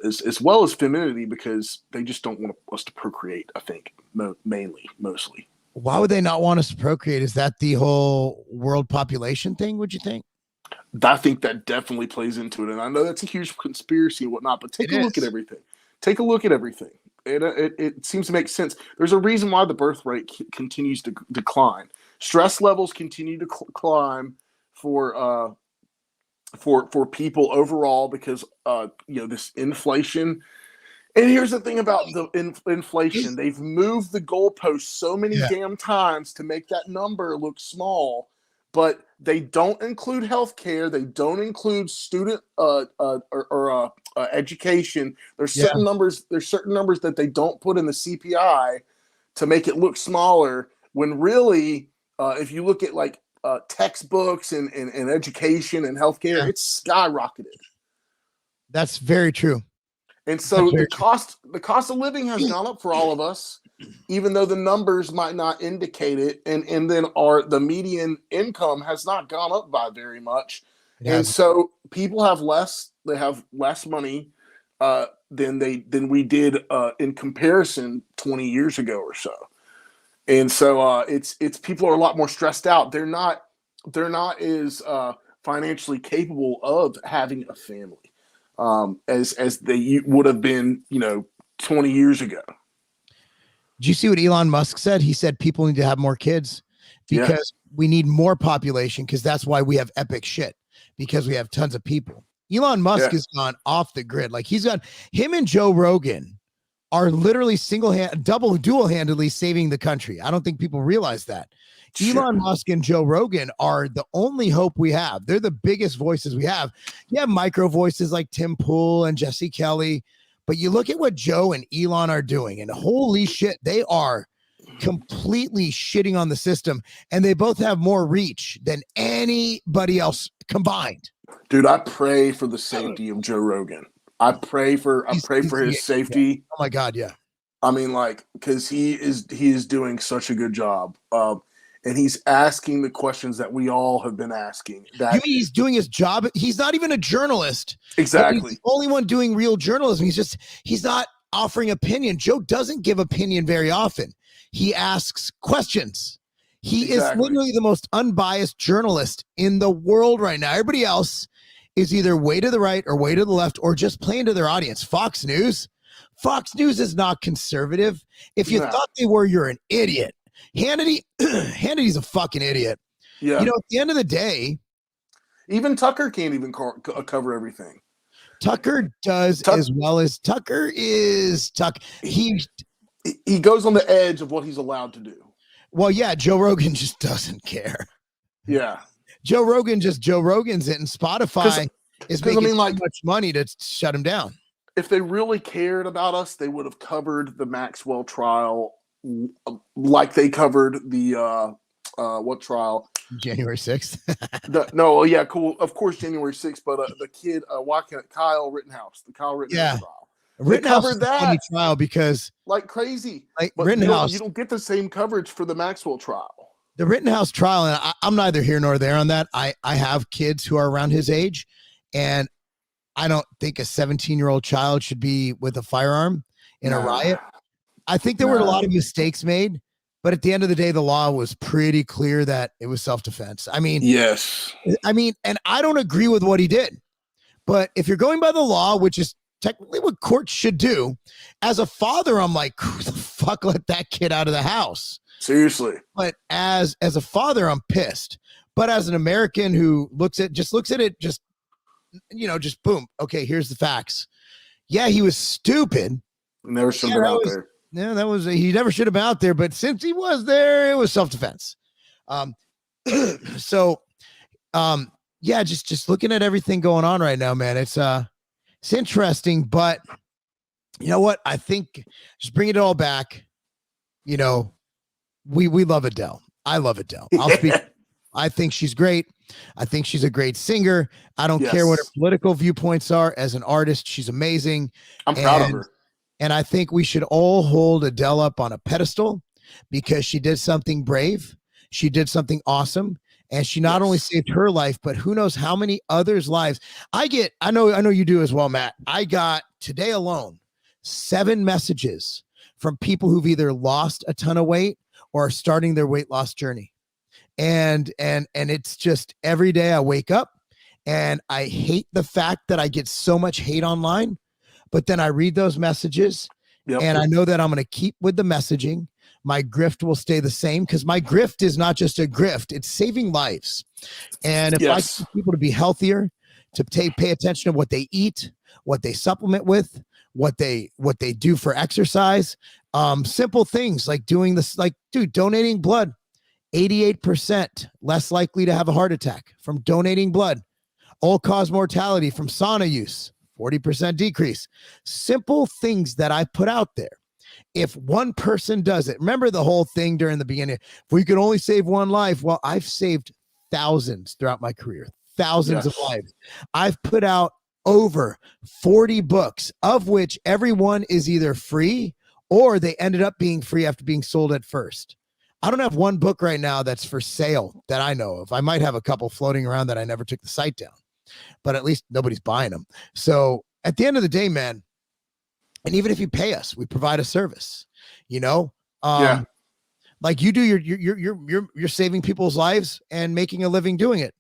As well as femininity, because they just don't want us to procreate, I think, mostly. Why would they not want us to procreate? Is that the whole world population thing, would you think? I think that definitely plays into it. And I know that's a huge conspiracy and whatnot, but take It a look at is. everything. Take a look at everything. It seems to make sense. There's a reason why the birth rate continues to decline. Stress levels continue to climb for people overall because this inflation. And here's the thing about the inflation. They've moved the goalpost so many Yeah. damn times to make that number look small, but they don't include healthcare. They don't include student education. There's Yeah. certain numbers. There's certain numbers that they don't put in the CPI to make it look smaller. When really, if you look at like textbooks and education and healthcare, it's skyrocketed. That's very true. And so the cost of living has gone up for all of us, even though the numbers might not indicate it. And then the median income has not gone up by very much. And so people have less money than we did in comparison 20 years ago or so. And so it's people are a lot more stressed out. They're not as financially capable of having a family. As they would have been, 20 years ago. Did you see what Elon Musk said? He said people need to have more kids because we need more population because that's why we have epic shit, because we have tons of people. Elon Musk has gone off the grid. Like him and Joe Rogan are literally dual-handedly saving the country. I don't think people realize that. Elon Musk and Joe Rogan are the only hope we have. They're the biggest voices we have. You have micro voices like Tim Pool and Jesse Kelly, but you look at what Joe and Elon are doing, and holy shit, they are completely shitting on the system, and they both have more reach than anybody else combined. Dude, I pray for the safety of Joe Rogan. I pray for his safety. Yeah. Oh my God, yeah. I mean, because he is doing such a good job. And he's asking the questions that we all have been asking. You mean he's doing his job? He's not even a journalist. Exactly. He's the only one doing real journalism. He's not offering opinion. Joe doesn't give opinion very often. He asks questions. He is literally the most unbiased journalist in the world right now. Everybody else is either way to the right or way to the left or just playing to their audience. Fox News is not conservative. If you thought they were, you're an idiot. Hannity's a fucking idiot. Yeah. At the end of the day, even Tucker can't even cover everything. Tucker does as well as Tucker is Tuck. He goes on the edge of what he's allowed to do. Well, yeah, Joe Rogan just doesn't care. Yeah. Joe Rogan's it, and Spotify is making so much money to shut him down. If they really cared about us, they would have covered the Maxwell trial like they covered the what trial? January 6th. Cool. Of course, January 6th, but the kid, Kyle Rittenhouse, the Kyle Rittenhouse trial. Rittenhouse covered that funny trial because like crazy. But Rittenhouse, you don't get the same coverage for the Maxwell trial. The Rittenhouse trial, and I'm neither here nor there on that. I have kids who are around his age, and I don't think a 17-year-old child should be with a firearm in a riot. I think there were a lot of mistakes made, but at the end of the day, the law was pretty clear that it was self-defense. I mean, yes. And I don't agree with what he did, but if you're going by the law, which is technically what courts should do, as a father, I'm like, who the fuck let that kid out of the house? Seriously. But as a father, I'm pissed. But as an American who looks at it, just boom. Okay, here's the facts. Yeah, he was stupid. Never should have been out there. Yeah, he never should have been out there. But since he was there, it was self-defense. Just looking at everything going on right now, man, it's interesting. But you know what? I think just bring it all back. We love Adele. I love Adele. I'll speak. I think she's great. I think she's a great singer. I don't care what her political viewpoints are. As an artist, she's amazing. I'm proud of her. And I think we should all hold Adele up on a pedestal because she did something brave. She did something awesome. And she not only saved her life, but who knows how many others' lives. I know you do as well, Matt. I got today alone 7 messages from people who've either lost a ton of weight or are starting their weight loss journey. And it's just every day I wake up And I hate the fact that I get so much hate online, but then I read those messages and I know that I'm going to keep with the messaging. My grift will stay the same because my grift is not just a grift, it's saving lives. And if I want people to be healthier, to pay attention to what they eat, what they supplement with, what they do for exercise, simple things like doing this, like, dude, donating blood, 88% less likely to have a heart attack from donating blood. All-cause mortality from sauna use, 40% decrease. Simple things that I put out there. If one person does it, remember the whole thing during the beginning, if we could only save one life, well, I've saved thousands throughout my career, thousands of lives. I've put out over 40 books, of which every one is either free or they ended up being free after being sold at first. I don't have one book right now that's for sale that I know of. I might have a couple floating around that I never took the site down, but at least nobody's buying them. So at the end of the day, man, and even if you pay us, we provide a service, you know, like you do, you're saving people's lives and making a living doing it.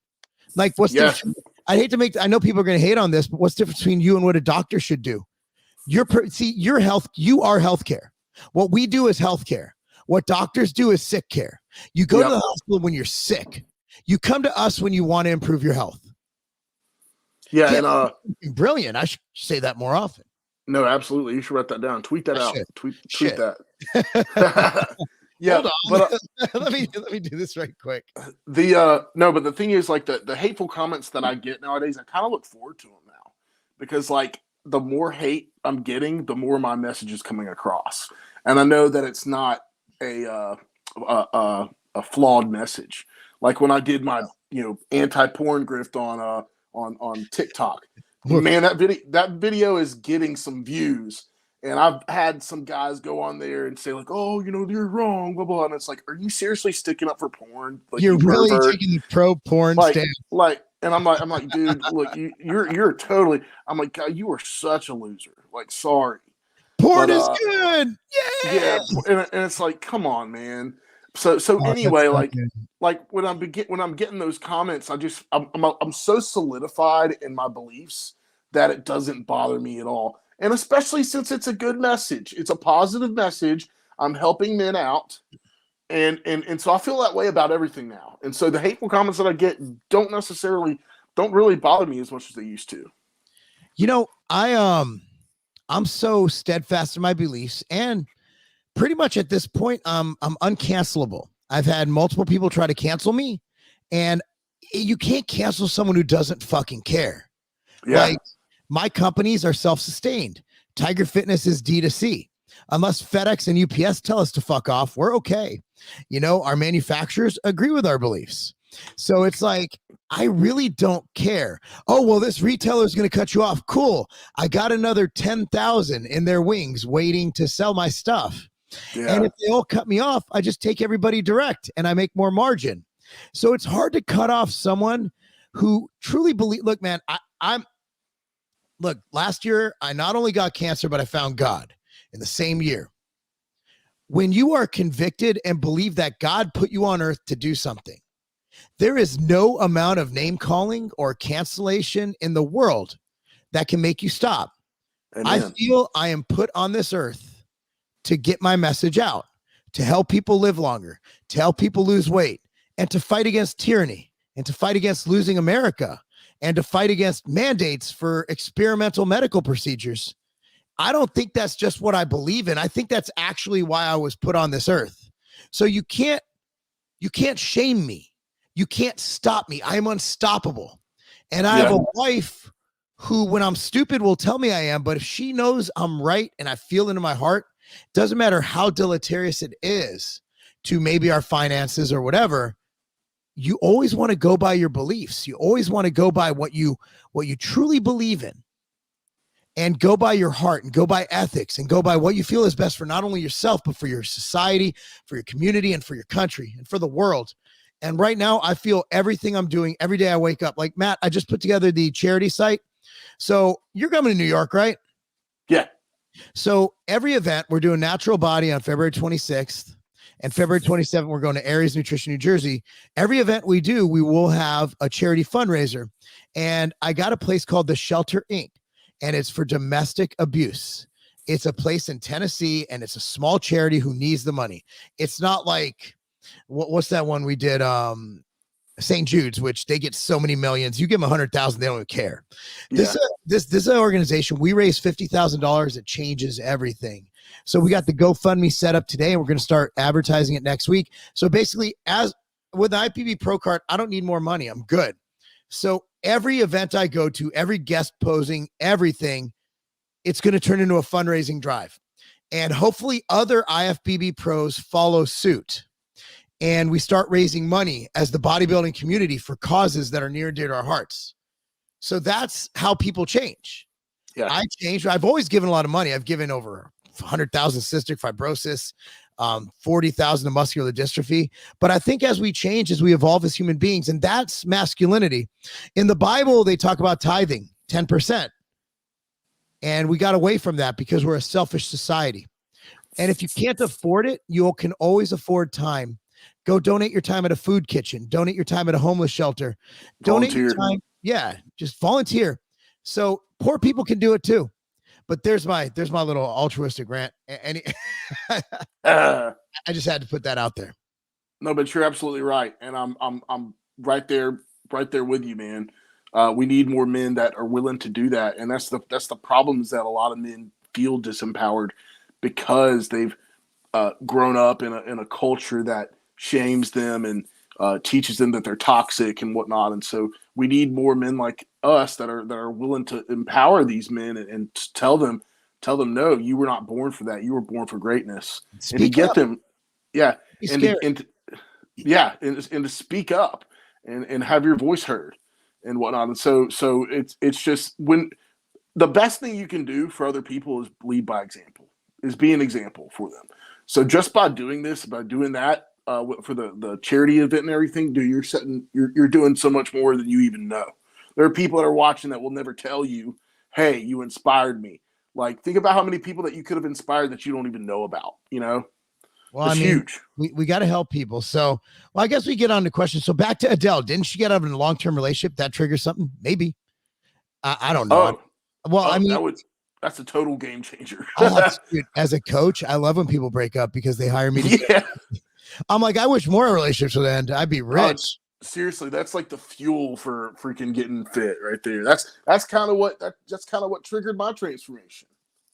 Like what's I hate to make, I know people are going to hate on this, but what's the difference between you and what a doctor should do? You are healthcare. What we do is healthcare. What doctors do is sick care. You go to the hospital when you're sick. You come to us when you want to improve your health. Yeah, and brilliant. I should say that more often. No, absolutely. You should write that down. Tweet that out. Tweet that. Yeah, but let me do this right quick. But the thing is, like the hateful comments that I get nowadays, I kind of look forward to them now because like the more hate I'm getting, the more my message is coming across, and I know that it's not a flawed message. Like when I did my anti-porn grift on TikTok, man, that video is getting some views. And I've had some guys go on there and say like, oh, you're wrong, blah, blah. And it's like, are you seriously sticking up for porn? Like, you're really taking the pro porn stand. And I'm like, dude, look, you're totally, I'm like, God, you are such a loser. Like, sorry. Porn is good. Yeah. And it's like, come on, man. So anyway, like when I'm getting those comments, I'm so solidified in my beliefs that it doesn't bother me at all. And especially since it's a good message, it's a positive message. I'm helping men out. And so I feel that way about everything now. And so the hateful comments that I get don't really bother me as much as they used to. I'm so steadfast in my beliefs, and pretty much at this point, I'm uncancelable. I've had multiple people try to cancel me, and you can't cancel someone who doesn't fucking care. Yeah. Like, my companies are self-sustained. Tiger Fitness is D2C. Unless FedEx and UPS tell us to fuck off, we're okay. Our manufacturers agree with our beliefs. So it's like, I really don't care. Oh, well, this retailer is going to cut you off. Cool. I got another 10,000 in their wings waiting to sell my stuff. Yeah. And if they all cut me off, I just take everybody direct and I make more margin. So it's hard to cut off someone who truly believe. Look, man, Look, last year, I not only got cancer, but I found God in the same year. When you are convicted and believe that God put you on earth to do something, there is no amount of name calling or cancellation in the world that can make you stop. Amen. I feel I am put on this earth to get my message out, to help people live longer, to help people lose weight, and to fight against tyranny, and to fight against losing America, and to fight against mandates for experimental medical procedures. I don't think that's just what I believe in. I think that's actually why I was put on this earth. So you can't shame me. You can't stop me. I am unstoppable. And I have a wife who, when I'm stupid, will tell me I am, but if she knows I'm right and I feel it in my heart, doesn't matter how deleterious it is to maybe our finances or whatever, you always want to go by your beliefs. You always want to go by what you truly believe in, and go by your heart, and go by ethics, and go by what you feel is best for not only yourself, but for your society, for your community, and for your country, and for the world. And right now, I feel everything I'm doing every day I wake up. Like, Matt, I just put together the charity site. So you're coming to New York, right? Yeah. So every event, we're doing Natural Body on February 26th. And February 27th, we're going to Aries Nutrition, New Jersey. Every event we do, we will have a charity fundraiser. And I got a place called the Shelter Inc., and it's for domestic abuse. It's a place in Tennessee, and it's a small charity who needs the money. It's not like, what's that one we did? St. Jude's, which they get so many millions. You give them 100,000, they don't even care. This is an organization. We raise $50,000. It changes everything. So we got the GoFundMe set up today, and we're going to start advertising it next week. So basically, as with the IPB Pro Card, I don't need more money. I'm good. So every event I go to, every guest posing, everything, it's going to turn into a fundraising drive. And hopefully other IFBB pros follow suit. And we start raising money as the bodybuilding community for causes that are near and dear to our hearts. So that's how people change. Yeah. I changed. I've always given a lot of money. I've given over 100,000 cystic fibrosis, 40,000 to muscular dystrophy. But I think as we change, as we evolve as human beings, and that's masculinity. In the Bible, they talk about tithing, 10%. And we got away from that because we're a selfish society. And if you can't afford it, you can always afford time. Go donate your time at a food kitchen. Donate your time at a homeless shelter. Donate your time. Yeah, just volunteer. So poor people can do it too. But there's my little altruistic rant. And I just had to put that out there. No, but you're absolutely right, and I'm right there with you, man. We need more men that are willing to do that, and that's the problem, is that a lot of men feel disempowered because they've grown up in a culture that shames them and teaches them that they're toxic and whatnot. And so we need more men like us that are willing to empower these men and tell them, no, you were not born for that. You were born for greatness. Speak and to get up. them, yeah, and to speak up and have your voice heard and whatnot. And so it's just, when the best thing you can do for other people is lead by example, is be an example for them. So just by doing this, by doing that, for the charity event and everything, you're doing so much more than you even know. There are people that are watching that will never tell you, hey, you inspired me. Like, think about how many people that you could have inspired that you don't even know about, you know? Well, it's huge. We got to help people. So, well, I guess we get on to questions. So back to Adele. Didn't she get out of a long-term relationship? That triggers something? Maybe. I don't know. That's a total game changer. Dude, as a coach, I love when people break up because they hire me to yeah. I'm like, I wish more relationships would end. I'd be rich. Seriously, that's like the fuel for freaking getting fit right there. That's kind of what triggered my transformation.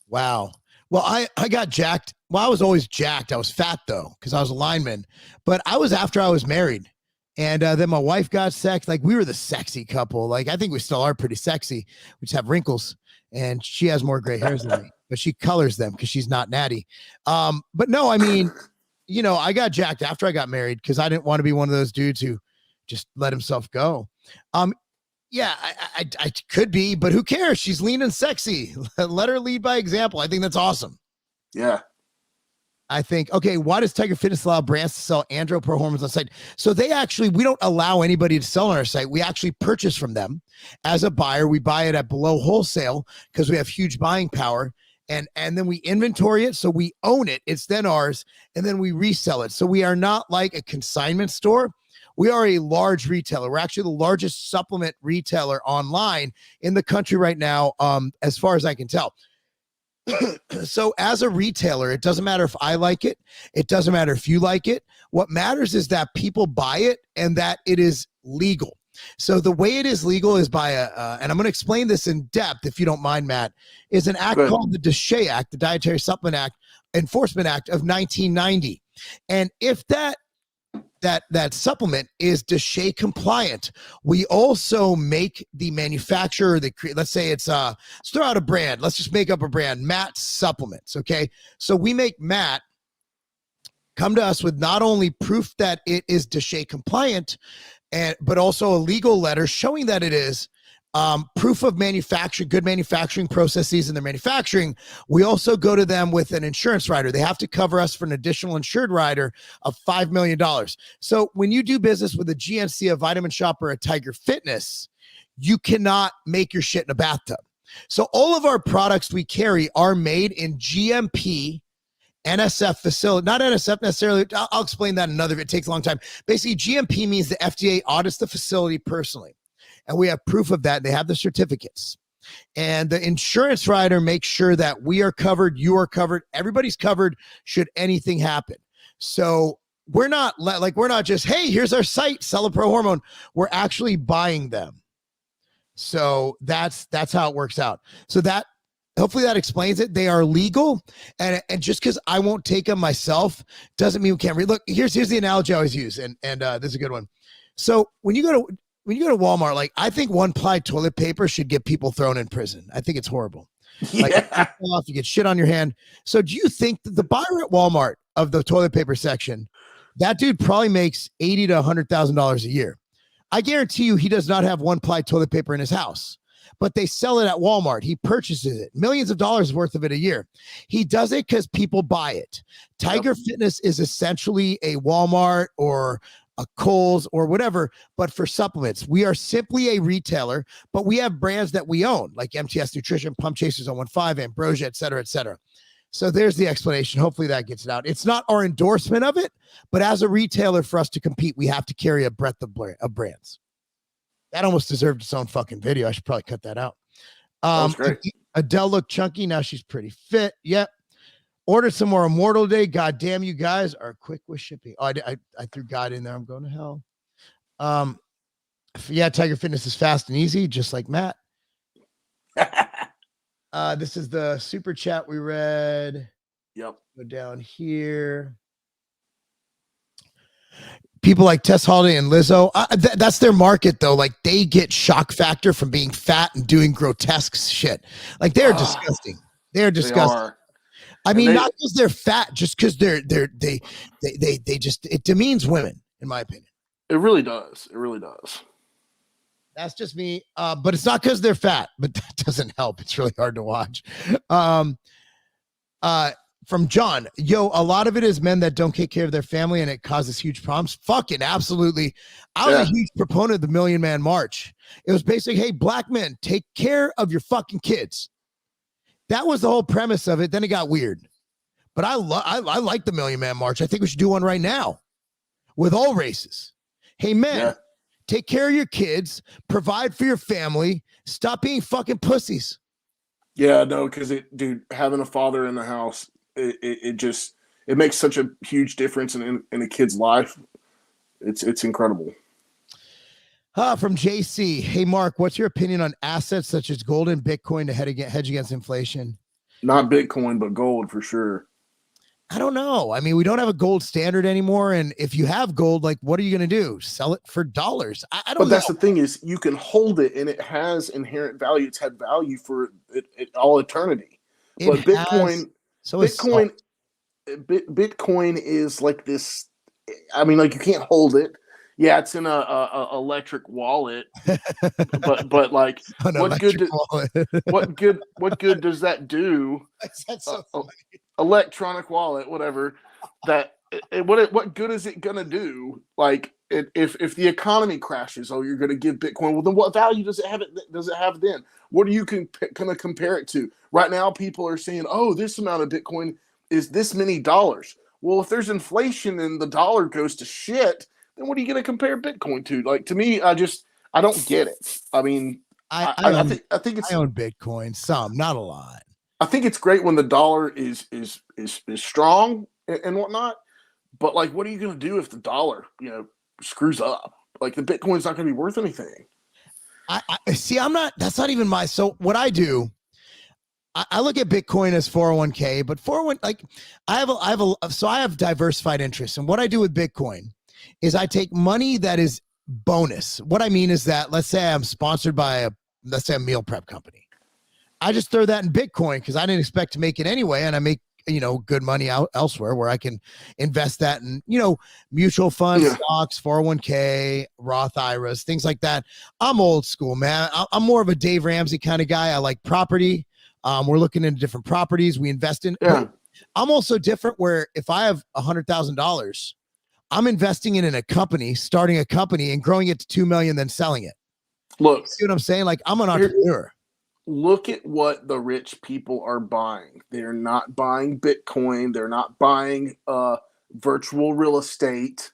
Wow. Well, I got jacked. Well, I was always jacked. I was fat though, because I was a lineman. But I was after I was married. And then my wife got sex. Like, we were the sexy couple. Like, I think we still are pretty sexy. We just have wrinkles. And she has more gray hairs than me. But she colors them because she's not natty. But no, I mean, you know, I got jacked after I got married because I didn't want to be one of those dudes who just let himself go. Yeah, I could be, but who cares? She's lean and sexy. Let her lead by example. I think that's awesome. Yeah. I think, okay, why does Tiger Fitness allow brands to sell andro pro hormones on site? So we don't allow anybody to sell on our site. We actually purchase from them as a buyer. We buy it at below wholesale because we have huge buying power. And then we inventory it. So we own it. It's then ours. And then we resell it. So we are not like a consignment store. We are a large retailer. We're actually the largest supplement retailer online in the country right now, as far as I can tell. So as a retailer, it doesn't matter if I like it. It doesn't matter if you like it. What matters is that people buy it and that it is legal. So the way it is legal is by and I'm going to explain this in depth, if you don't mind, Matt, is an act called the DSHEA Act, the Dietary Supplement Act, Enforcement Act of 1990. And if that supplement is DSHEA compliant, we also make the manufacturer, let's say it's, let's throw out a brand. Let's just make up a brand, Matt Supplements. Okay. So we make Matt come to us with not only proof that it is DSHEA compliant, but also a legal letter showing that it is, proof of manufacturing, good manufacturing processes in their manufacturing. We also go to them with an insurance rider. They have to cover us for an additional insured rider of $5 million. So when you do business with a GNC, a Vitamin Shop, or a Tiger Fitness, you cannot make your shit in a bathtub. So all of our products we carry are made in GMP NSF facility, not NSF necessarily. I'll explain that another. It takes a long time. Basically, GMP means the FDA audits the facility personally, and we have proof of that. They have the certificates, and the insurance writer makes sure that we are covered, you are covered, everybody's covered should anything happen. So we're not just, hey, here's our site, sell a pro hormone. We're actually buying them. So that's how it works out. So that hopefully that explains it. They are legal, and just because I won't take them myself doesn't mean we can't read. Look, here's the analogy I always use, and this is a good one. So when you go to Walmart, like, I think one-ply toilet paper should get people thrown in prison. I think it's horrible. Like, you get shit on your hand. So do you think that the buyer at Walmart of the toilet paper section, that dude probably makes $80,000 to $100,000 a year? I guarantee you he does not have one-ply toilet paper in his house, but they sell it at Walmart. He purchases it, millions of dollars worth of it a year. He does it because people buy it. Tiger Fitness is essentially a Walmart or a Kohl's or whatever, but for supplements. We are simply a retailer, but we have brands that we own, like MTS Nutrition, Pump Chasers 015, Ambrosia, et cetera, et cetera. So there's the explanation. Hopefully that gets it out. It's not our endorsement of it, but as a retailer, for us to compete, we have to carry a breadth of brands. That almost deserved its own fucking video. I should probably cut that out. That was great. Adele looked chunky. Now she's pretty fit. Yep. Ordered some more Immortal Day. God damn, you guys are quick with shipping. Oh, I threw God in there. I'm going to hell. Yeah, Tiger Fitness is fast and easy, just like Matt. This is the super chat we read. Yep. Go down here. People like Tess Holiday and Lizzo, that's their market, though. Like, they get shock factor from being fat and doing grotesque shit. Like, they're disgusting. They're disgusting. I mean, not because they're fat, just because they just, it demeans women, in my opinion. It really does. It really does. That's just me. But it's not because they're fat, but that doesn't help. It's really hard to watch. From John, a lot of it is men that don't take care of their family, and it causes huge problems. Fucking absolutely. I was a huge proponent of the Million Man March. It was basically, hey, black men, take care of your fucking kids. That was the whole premise of it. Then it got weird. But I like the Million Man March. I think we should do one right now with all races. Hey, men, take care of your kids, provide for your family, stop being fucking pussies. Yeah, no, because having a father in the house, it makes such a huge difference in a kid's life. It's incredible. From JC, hey Mark, what's your opinion on assets such as gold and Bitcoin to hedge against inflation? Not Bitcoin, but gold for sure. I don't know. I mean, we don't have a gold standard anymore, and if you have gold, like, what are you going to do? Sell it for dollars? I don't know. But that's the thing, is you can hold it, and it has inherent value. It's had value for all eternity. But Bitcoin is like this. I mean, like, you can't hold it. Yeah, it's in a electric wallet, but like, what good does that do? That's so funny. Electronic wallet, whatever. What good is it gonna do? Like, if the economy crashes, you're gonna give Bitcoin. Well, then what value does it have? Does it have then? What are you gonna compare it to? Right now, people are saying, this amount of Bitcoin is this many dollars. Well, if there's inflation and the dollar goes to shit, then what are you going to compare Bitcoin to? Like, to me, I don't get it. I mean, I think it's, I own Bitcoin, some, not a lot. I think it's great when the dollar is strong and whatnot. But, like, what are you going to do if the dollar, screws up? Like, the Bitcoin's not going to be worth anything. I see. That's not even so what I do, I look at Bitcoin as 401k, but I have diversified interests. And what I do with Bitcoin is I take money that is bonus. What I mean is that, let's say I'm sponsored by a meal prep company. I just throw that in Bitcoin because I didn't expect to make it anyway. And I make, good money out elsewhere where I can invest that in, mutual funds, stocks, 401k, Roth IRAs, things like that. I'm old school, man. I'm more of a Dave Ramsey kind of guy. I like property. We're looking into different properties we invest in. Yeah. I'm also different where if I have $100,000, I'm investing in a company, starting a company and growing it to 2 million, then selling it. Look, see what I'm saying? Like, I'm an entrepreneur. look at what the rich people are buying. They're not buying Bitcoin. They're not buying virtual real estate.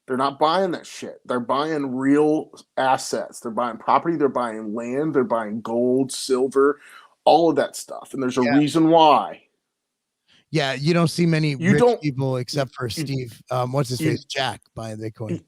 They're not buying that shit. They're buying real assets. They're buying property. They're buying land. They're buying gold, silver, all of that stuff. And there's a reason why. Yeah, you don't see many rich people except for Steve. What's his face? Jack buying Bitcoin.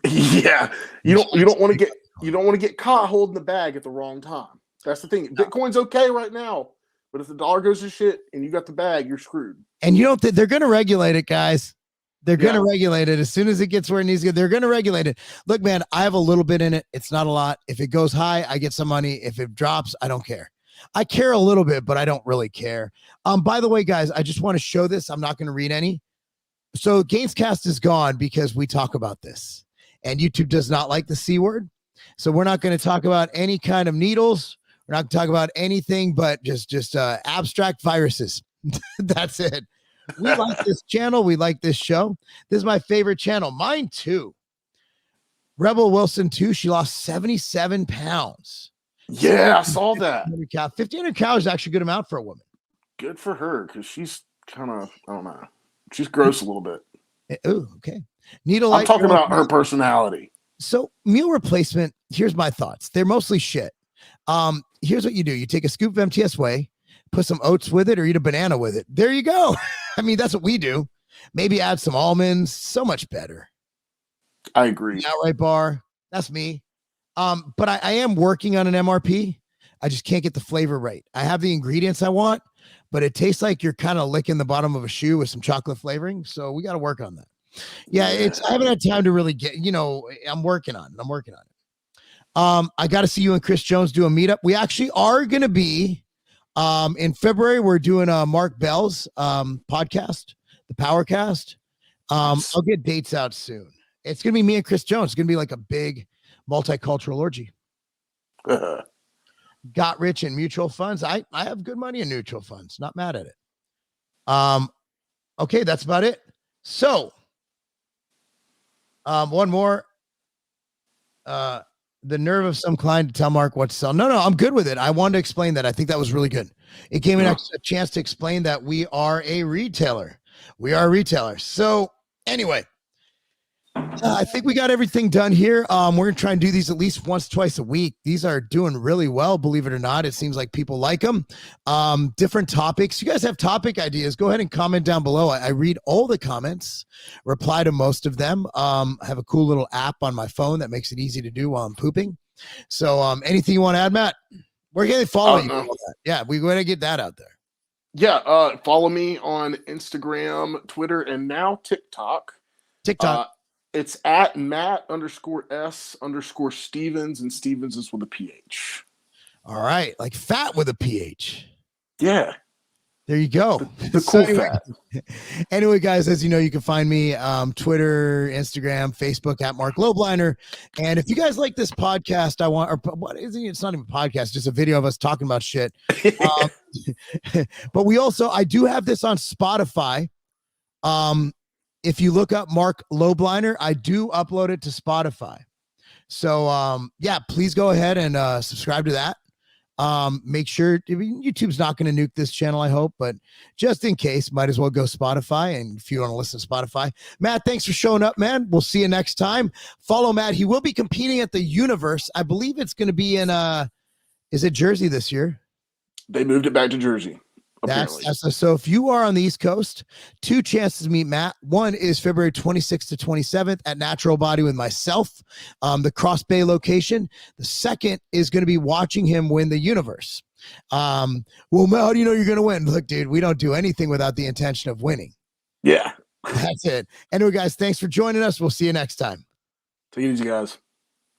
Yeah, you don't want to get caught holding the bag at the wrong time. That's the thing. Bitcoin's okay right now, but if the dollar goes to shit and you got the bag, you're screwed. And you don't. They're going to regulate it, guys. They're going to regulate it as soon as it gets where it needs to go. They're going to regulate it. Look, man, I have a little bit in it. It's not a lot. If it goes high, I get some money. If it drops, I don't care. I care a little bit, but I don't really care. By the way, guys, I just want to show this. I'm not going to read any. So Gainscast is gone because we talk about this, and YouTube does not like the C word. So we're not going to talk about any kind of needles. We're not going to talk about anything but just abstract viruses. That's it. We like this channel. We like this show. This is my favorite channel. Mine too. Rebel Wilson too. She lost 77 pounds. Yeah, I saw that. 1,500 calories is actually a good amount for a woman. Good for her, because she's kind of, I don't know. She's gross a little bit. Oh, okay. Needle. I'm talking about her personality. So meal replacement, here's my thoughts. They're mostly shit. Here's what you do. You take a scoop of MTS whey, put some oats with it, or eat a banana with it. There you go. I mean, that's what we do. Maybe add some almonds. So much better. I agree. Outright bar. That's me. But I am working on an MRP. I just can't get the flavor right. I have the ingredients I want, but it tastes like you're kind of licking the bottom of a shoe with some chocolate flavoring. So we got to work on that. Yeah, I haven't had time to really get, I'm working on it. I got to see you and Chris Jones do a meetup. We actually are going to be, in February, we're doing a Marc Bell's podcast, the Powercast. I'll get dates out soon. It's going to be me and Chris Jones. It's going to be like a big multicultural orgy. Got rich in mutual funds. I have good money in mutual funds. Not mad at it. Okay, that's about it. So, one more. The nerve of some client to tell Marc what to sell. No, I'm good with it. I wanted to explain that. I think that was really good. It gave me a chance to explain that we are a retailer. So anyway, I think we got everything done here. We're going to try and do these at least once, twice a week. These are doing really well, believe it or not. It seems like people like them. Different topics. You guys have topic ideas, go ahead and comment down below. I read all the comments, reply to most of them. I have a cool little app on my phone that makes it easy to do while I'm pooping. So anything you want to add, Matt? Where can they follow you? Yeah, we're going to get that out there. Yeah, follow me on Instagram, Twitter, and now TikTok. It's at Matt_S_Stevens, and Stevens is with a PH. All right. Like fat with a PH. Yeah. There you go. The cool fat. Anyway, guys, as you know, you can find me Twitter, Instagram, Facebook at Marc Lobliner. And if you guys like this podcast, it's not even a podcast, just a video of us talking about shit. But I do have this on Spotify. If you look up Marc Lobliner, I do upload it to Spotify. So, please go ahead and subscribe to that. Make sure YouTube's not going to nuke this channel, I hope, but just in case, might as well go Spotify. And if you want to listen to Spotify, Matt, thanks for showing up, man. We'll see you next time. Follow Matt. He will be competing at the Universe. I believe it's going to be in, is it Jersey this year? They moved it back to Jersey. So if you are on the East Coast, 2 chances to meet Matt. One is February 26th to 27th at Natural Body with myself, the Cross Bay location. The second is going to be watching him win the Universe. Well, Matt, how do you know you're going to win? Look, dude, we don't do anything without the intention of winning. Yeah. That's it. Anyway, guys, thanks for joining us. We'll see you next time. Take it easy, guys.